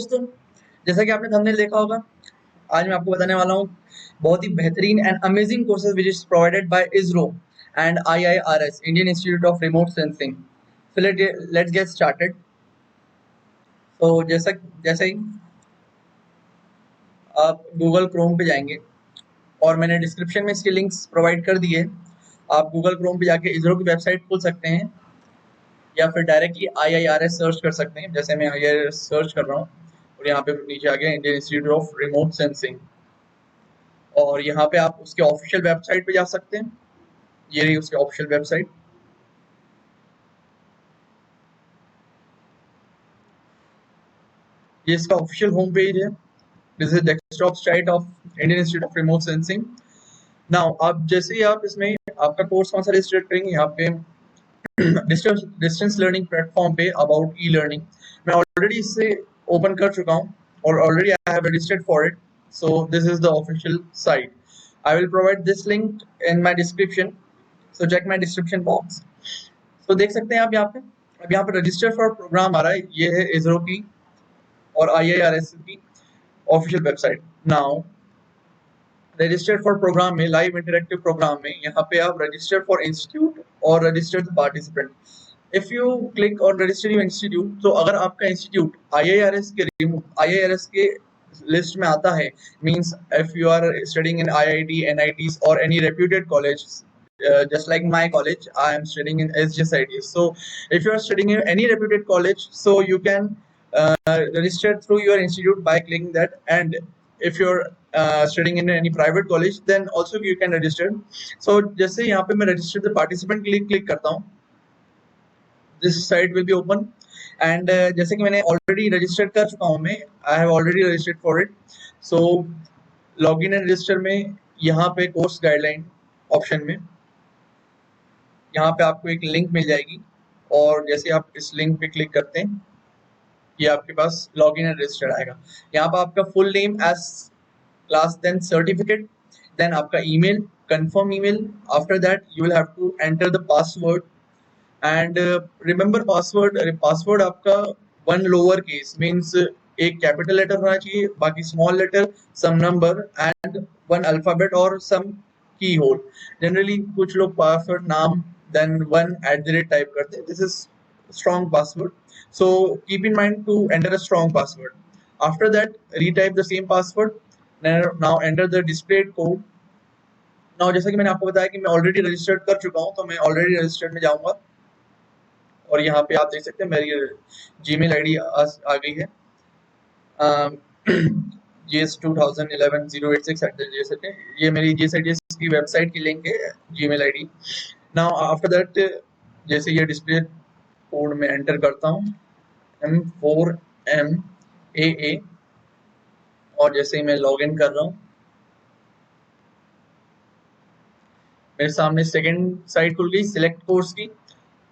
दोस्तों, जैसा कि आपने थंबनेल देखा होगा, आज मैं आपको बताने वाला हूँ बहुत ही बेहतरीन and amazing courses which is provided bye ISRO and IIRS Indian institute of remote sensing. So let's get started. तो जैसे ही आप गूगल क्रोम पे जाएंगे और मैंने डिस्क्रिप्शन में इसके लिंक्स प्रोवाइड कर दिए। आप गूगल क्रोम पे जाके इसरो की वेबसाइट खोल सकते हैं या फिर डायरेक्टली IIRS सर्च कर सकते हैं, जैसे मैं IIRS सर्च कर रहा हूँ और यहाँ पे नीचे आ गया Indian institute of remote sensing, और यहाँ पे आप उसके ऑफिशियल वेबसाइट पे जा सकते हैं। ये रही उसकी ऑफिशियल वेबसाइट। ये इसका ऑफिशियल होम पेज है। This is desktop site of Indian institute of remote sensing. Now आप जैसे ही आप इसमें आपका कोर्स कौन सा रजिस्टर करेंगे, यहाँ पे डिस्टेंस लर्निंग प्लेटफॉर्म पे अबाउट ई लर्निंग मैं ऑलरेडी इससे ओपन कर चुका हूँ और already I have registered for it. So this is the official site. I will provide this link in my description, so check my description box. तो देख सकते हैं आप यहाँ पे, अब यहाँ पे रजिस्टर फॉर प्रोग्राम आ रहा है। ये है इसरो की और IIRS की official website. Now registered for program में, लाइव इंटरेक्टिव प्रोग्राम में, यहाँ पे आप रजिस्टर फॉर इंस्टीट्यूट और register the participant. If you click on register your institute, तो अगर आपका इंस्टीट्यूट IIRS के लिस्ट में आता है, means if you are studying in IIT, NITs और any reputed college, just like my college, I am studying in SGSIT. So if you are studying in any reputed college, so you can register through your institute by clicking that. And if you're studying in any private college, then also you can register. So जैसे यहाँ पे मैं register the participant click करता हूँ, this site will be open. And जैसे कि मैंने already registered कर चुका हूँ, मैं I have already registered for it. So login and register में यहाँ पे course guideline ऑप्शन में यहाँ पे आपको एक लिंक मिल जाएगी, और जैसे आप इस लिंक पे क्लिक करते हैं, ये आपके पास लॉगिन एंड रजिस्टर आएगा। यहाँ पे आपका full name as class 10 certificate, then आपका email, confirm email. After that you will have to enter the password and remember password आपका वन लोअर केस, मीन्स एक कैपिटल लेटर होना चाहिए, बाकी small letter, some number and one alphabet और some की whole. Generally कुछ लोग password नाम then one @ type करते हैं. This is strong password. So keep in mind to enter a strong password. After that, retype the same password. Now enter the displayed code. Now जैसा कि मैंने आपको बताया कि मैं ऑलरेडी रजिस्टर्ड कर चुका हूँ, तो मैं ऑलरेडी रजिस्टर्ड में जाऊंगा और यहाँ पे आप देख सकते हैं मेरी Gmail ID आ गई है, GS2011-086 ये मेरी GSITS की वेबसाइट की लिंक है, Gmail ID। Now after that जैसे ये डिस्प्ले कोड में एंटर करता हूँ M4MAA, और जैसे ही मैं लॉगिन कर रहा हूँ, मेरे सामने सेकंड साइट खुल गई सिलेक्ट कोर्स की।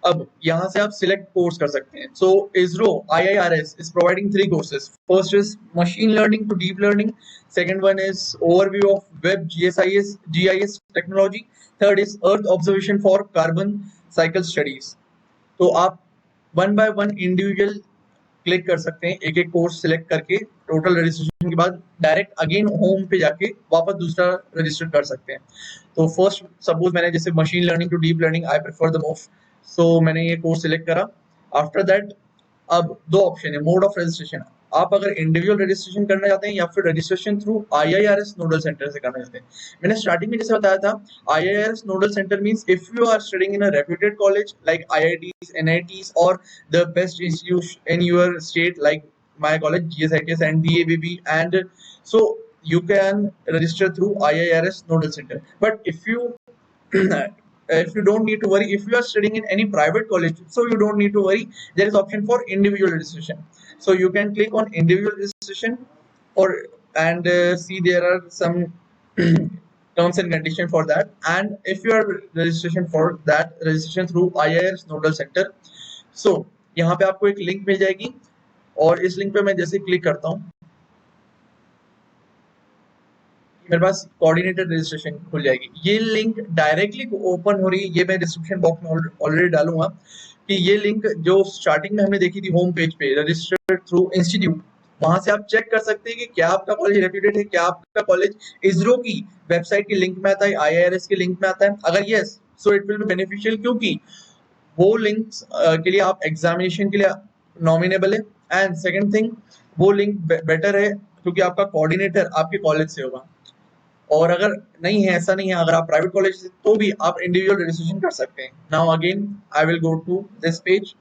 अब यहाँ से आप सिलेक्ट कोर्स कर सकते हैं। सो ISRO IIRS is providing 3 courses. First is machine learning to deep learning. Second one is overview of web GIS technology. Third is earth observation for carbon cycle studies. तो आप one by one individual click कर सकते हैं, एक एक course select करके। Total registration के बाद डायरेक्ट अगेन होम पे जाके वापस दूसरा रजिस्टर कर सकते हैं। तो फर्स्ट सपोज मैंने जैसे machine learning to deep learning I prefer the most, so मैंने ये कोर्स सिलेक्ट करा। आफ्टर दैट अब दो ऑप्शन है मोड ऑफ रजिस्ट्रेशन। आप अगर इंडिविजुअल रजिस्ट्रेशन करना चाहते हैं या फिर registration through IIRS nodal centre से करना चाहते हैं। मैंने स्टार्टिंग में जैसे बताया था, IIRS nodal centre means if you are studying in a reputed college like IITs, NITs और the best institute in your state like my college GSITS and DABB, and so you can register through IIRS nodal center. But if you if you don't need to worry, if you are studying in any private college, so you don't need to worry, there is option for individual registration. So you can click on individual registration or and see there are some terms and conditions for that. And if you are registration for that registration through IIRS nodal center, so यहाँ पे आपको एक link मिल जाएगी, और इस link पे मैं जैसे क्लिक करता हूँ मेरे पास कोऑर्डिनेटेड रजिस्ट्रेशन खुल जाएगी। ये लिंक डायरेक्टली ओपन हो रही है, ये मैं डिस्क्रिप्शन बॉक्स में ऑलरेडी डालूंगा कि ये लिंक जो स्टार्टिंग में हमने देखी थी होम पेज पे रजिस्टर्ड थ्रू इंस्टीट्यूट, वहां से आप चेक कर सकते हैं कि क्या आपका कॉलेज रेप्यूटेड है, क्या आपका कॉलेज इसरो की वेबसाइट की लिंक में आता है, IIRS की लिंक में आता है। अगर yes, so it will be beneficial, क्योंकि वो लिंक्स के लिए आप एग्जामिनेशन के लिए नॉमिनेबल है। एंड सेकंड थिंग, वो लिंक बेटर है क्योंकि आपका कोऑर्डिनेटर आपके कॉलेज से होगा। और अगर नहीं है, ऐसा नहीं है, अगर आप प्राइवेट कॉलेज से तो भी आप इंडिविजुअल रजिस्ट्रेशन कर सकते हैं। Now again I will go to this page,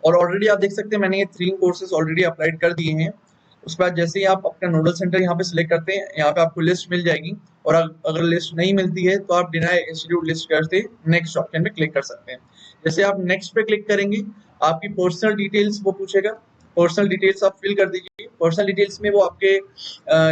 और ऑलरेडी आप देख सकते हैं मैंने ये 3 कोर्सेज ऑलरेडी अप्लाइड कर दिए हैं। उसके बाद जैसे ही आप अपना नोडल सेंटर यहाँ पे सिलेक्ट करते हैं, यहाँ पे आपको लिस्ट मिल जाएगी, और अगर लिस्ट नहीं मिलती है तो आप डिनाई इंस्टीट्यूट लिस्ट करके नेक्स्ट ऑप्शन पे क्लिक कर सकते हैं। जैसे आप नेक्स्ट पे क्लिक करेंगे, आपकी पर्सनल डिटेल्स वो पूछेगा, पर्सनल डिटेल्स आप फिल कर दीजिए। पर्सनल डिटेल्स में वो आपके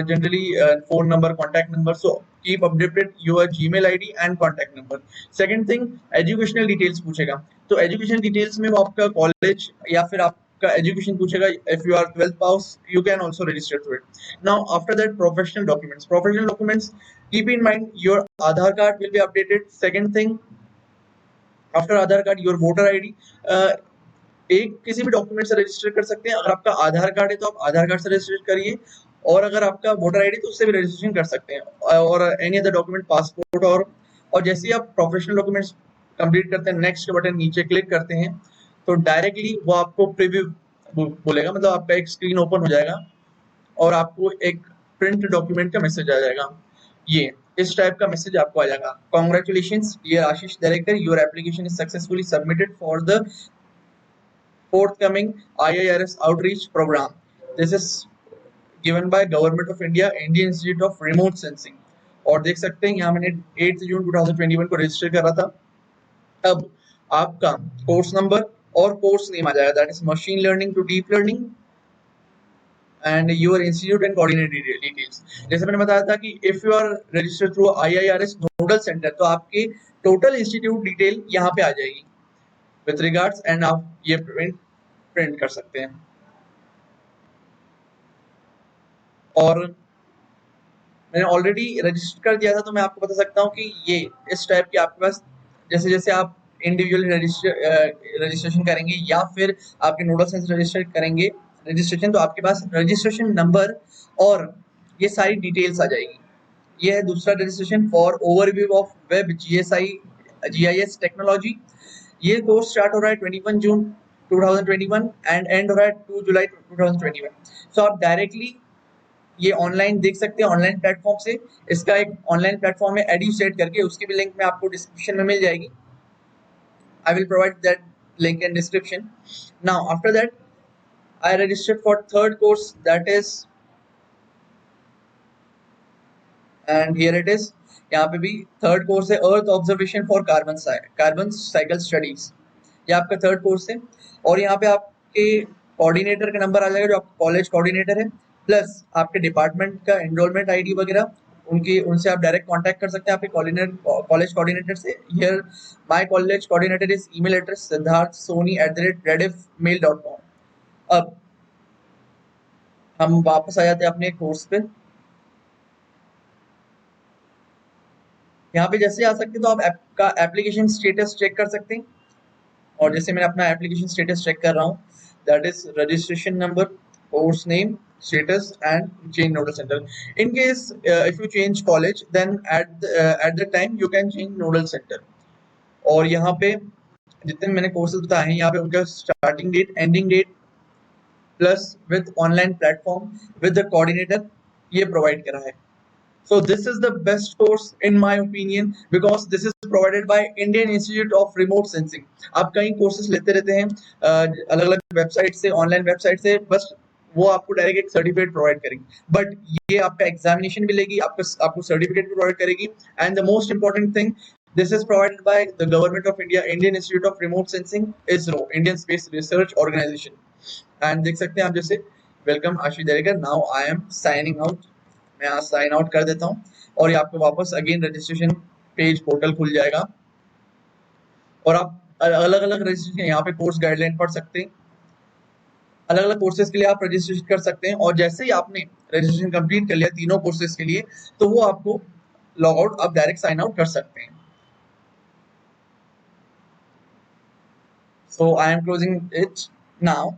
generally phone number, contact number, so keep updated your Gmail ID and contact number. Second thing, educational details पूछेगा, तो एजुकेशन डिटेल्स में वो आपका कॉलेज या फिर आपका एजुकेशन पूछेगा। If you are 12th pass, you can also register through it. Now after that, professional documents, keep in mind your Aadhaar card will be updated. Second thing, after Aadhaar card your voter ID, एक किसी भी document से register कर सकते हैं। अगर आपका आधार card है तो आप आधार कार्ड से रजिस्टर करिए, और अगर आपका वोटर आईडी तो उससे भी रजिस्ट्रेशन कर सकते हैं, और एनी अदर डॉक्यूमेंट, पासपोर्ट। और जैसे ही आप प्रोफेशनल डॉक्यूमेंट्स कंप्लीट करते हैं, नेक्स्ट के बटन नीचे क्लिक करते हैं, तो डायरेक्टली वो आपको प्रीव्यू बोलेगा, मतलब आपका एक स्क्रीन ओपन हो जाएगा और आपको एक प्रिंट डॉक्यूमेंट का मैसेज आ जाएगा। ये इस टाइप का मैसेज आपको आ जाएगा, congratulations dear Ashish director, your application is successfully submitted for the forthcoming IIRS outreach program. This is given by Government of India, Indian Institute of Remote Sensing। और देख सकते हैं यहाँ मैंने 8 जून 2021 को रजिस्टर करा था। अब आपका कोर्स नंबर और कोर्स नेम आ जाएगा, that is machine learning to deep learning, and your institute and coordinator details. जैसे मैंने बताया था कि if you are registered through IIRS nodal centre, तो आपके टोटल इंस्टीट्यूट डिटेल यहाँ पे आ जाएगी विथ रिगार्ड्स, एंड आप ये प्रिंट कर सकते हैं। और मैंने ऑलरेडी रजिस्टर कर दिया था, तो मैं आपको बता सकता हूँ कि ये इस टाइप की आपके पास, जैसे जैसे आप इंडिविजुअली रजिस्ट्रेशन करेंगे या फिर आपके नोडल सेंस रजिस्टर करेंगे रजिस्ट्रेशन, तो आपके पास रजिस्ट्रेशन नंबर और ये सारी डिटेल्स आ जाएगी। ये है दूसरा registration for overview of web GIS technology. ये कोर्स स्टार्ट हो रहा है 21 जून 2021 एंड एंड हो रहा है 2 जुलाई 2021। सो आप डायरेक्टली ये ऑनलाइन देख सकते हैं, ऑनलाइन प्लेटफॉर्म से। इसका एक ऑनलाइन प्लेटफॉर्म है एड्यूसेट करके, उसकी भी लिंक में आपको डिस्क्रिप्शन में मिल जाएगी। आई will provide that link in description. Now after that I registered for third course, that is, and here it is. यहाँ पे भी थर्ड कोर्स है, earth observation for carbon cycle studies. ये आपका थर्ड कोर्स है, और यहाँ पे आपके कोऑर्डिनेटर का नंबर आ जाएगा, जो आपका कॉलेज कोऑर्डिनेटर है, प्लस आपके डिपार्टमेंट का एनरोलमेंट आईडी वगैरह, उनसे आप डायरेक्ट कांटेक्ट कर सकते हैं आपके कॉलेज कोऑर्डिनेटर से। Here my college coordinator is email address siddharthsoni@rediffmail.com। अब हम वापस आ जाते हैं अपने कोर्स पे। यहाँ पे जैसे आ सकते हैं तो आप आपका एप्लीकेशन स्टेटस चेक कर सकते हैं, और जैसे मैं अपना एप्लीकेशन स्टेटस चेक कर रहा हूँ, that is registration number, course name, status and change nodal center. In case if you change college, then at the time you can change nodal center। और यहाँ पे जितने मैंने कोर्सेज बताए हैं, यहाँ पे उनका starting date, ending date, plus with online platform with the coordinator, ये प्रोवाइड करा है। So this is the best course in my opinion because this is provided by Indian Institute of Remote Sensing। आप कई courses लेते रहते हैं अलग अलग वेबसाइट से, ऑनलाइन वेबसाइट से, बस वो आपको डायरेक्ट एक सर्टिफिकेट प्रोवाइड करेंगे, बट ये आपका एग्जामिनेशन भी लेगी, आपको सर्टिफिकेट भी प्रोवाइड करेगी। And the most important thing, this is provided by the government of India, Indian institute of remote sensing, ISRO, Indian space research organisation. And देख सकते हैं आप, जैसे welcome Ashish Darekar, now I am signing out. मैं यहाँ sign out कर देता हूँ, और ये आपको वापस अगेन रजिस्ट्रेशन पेज पोर्टल खुल जाएगा, और आप अलग अलग रजिस्ट्रेशन, यहाँ पे कोर्स गाइडलाइन पढ़ सकते हैं, अलग अलग कोर्सेज के लिए आप रजिस्ट्रेशन कर सकते हैं। और जैसे ही आपने रजिस्ट्रेशन कंप्लीट कर लिया तीनों कोर्सेज के लिए, तो वो आपको लॉग आउट, आप डायरेक्ट साइन आउट कर सकते हैं। So I am closing it now।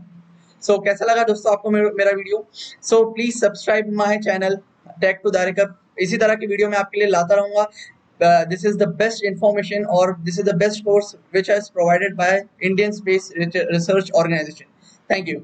सो कैसा लगा दोस्तों आपको मेरा video? So please subscribe my channel tech to Darika. इसी तरह की वीडियो मैं आपके लिए लाता रहूंगा। This is the best information, or this is the best course which is provided by Indian Space Research Organization. Thank you.